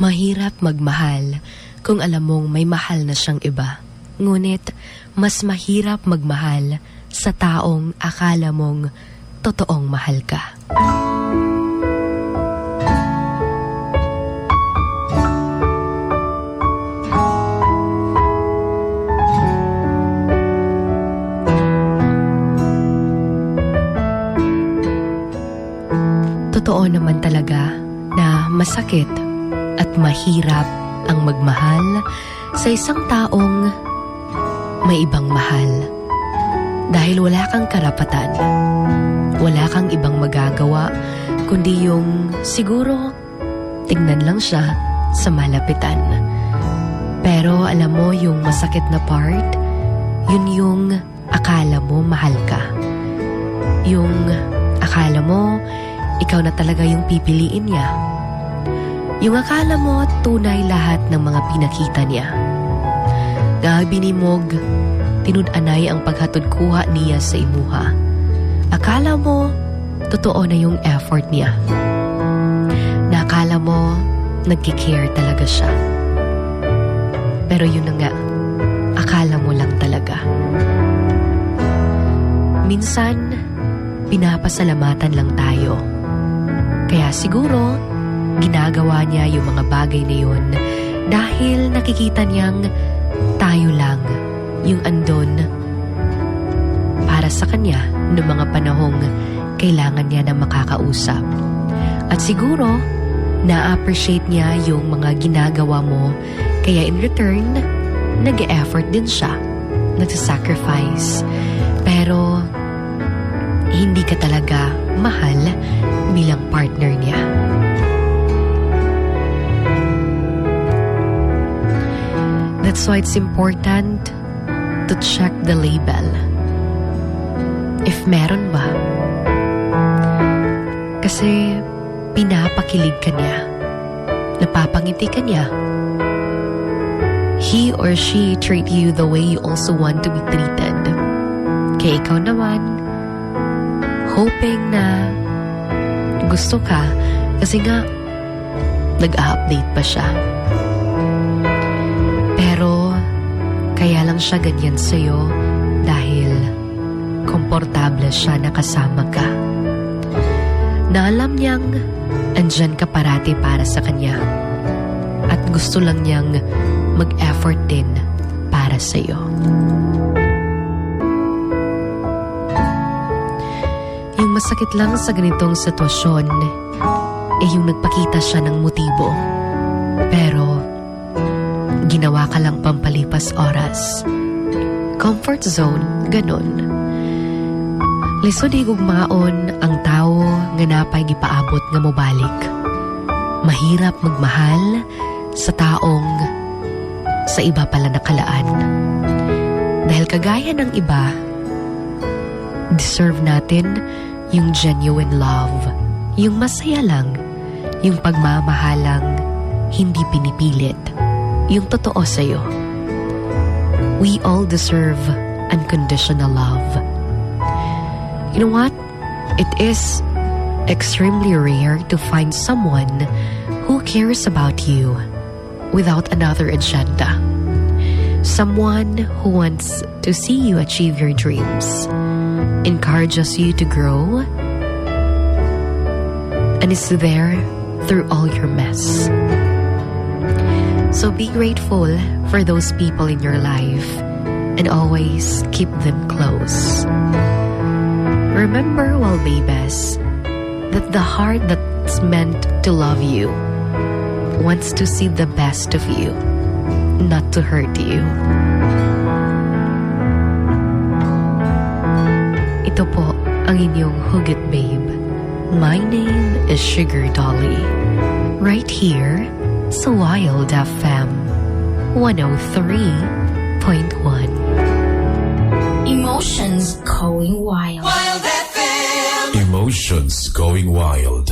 Mahirap magmahal kung alam mong may mahal na siyang iba. Ngunit, mas mahirap magmahal sa taong akala mong totoong mahal ka. Totoo naman talaga na masakit at mahirap ang magmahal sa isang taong may ibang mahal. Dahil wala kang karapatan, wala kang ibang magagawa, kundi yung siguro tingnan lang siya sa malapitan. Pero alam mo yung masakit na part, yun yung akala mo mahal ka. Yung akala mo ikaw na talaga yung pipiliin niya. Yung akala mo tunay lahat ng mga pinakita niya. Binimog, tinud-anay ang paghatod kuha niya sa imuha. Akala mo, totoo na yung effort niya. Nakala mo, nagkikare talaga siya. Pero yun na nga, akala mo lang talaga. Minsan, pinapasalamatan lang tayo. Kaya siguro, ginagawa niya yung mga bagay na yun dahil nakikita niyang tayo lang yung andon para sa kanya noong mga panahong kailangan niya na makakausap. At siguro, na-appreciate niya yung mga ginagawa mo kaya in return, nag-e-effort din siya, nag-sacrifice. Pero, hindi ka talaga mahal bilang partner niya. That's why it's important to check the label. If meron ba? Kasi pinapakilig ka niya. Napapangiti ka niya. He or she treat you the way you also want to be treated. Kaya ikaw naman, hoping na gusto ka kasi nga nag-update pa siya. Pero kaya lang siya ganyan sa'yo dahil komportable siya na kasama ka. Na alam niyang andyan ka parati para sa kanya at gusto lang niyang mag-effort din para sa'yo. Yung masakit lang sa ganitong sitwasyon yung nagpakita siya ng motibo. Pero ginawa ka lang pampalipas oras. Comfort zone, ganun. Lisod higugmaon ang tao nga napay gipaabot nga mobalik. Mahirap magmahal sa taong sa iba pala nakalaan. Dahil kagaya ng iba, deserve natin yung genuine love, yung masaya lang, yung pagmamahalang hindi pinipilit, yung totoo sa'yo. We all deserve unconditional love. You know what? It is extremely rare to find someone who cares about you without another agenda. Someone who wants to see you achieve your dreams, encourages you to grow, and is there through all your mess. So be grateful for those people in your life and always keep them close. Remember, well, babies, that the heart that's meant to love you wants to see the best of you, not to hurt you. Ito po ang inyong Hugit Babe. My name is Sugar Dolly. Right here sa Wild FM 103.1. Emotions going wild. Emotions going wild.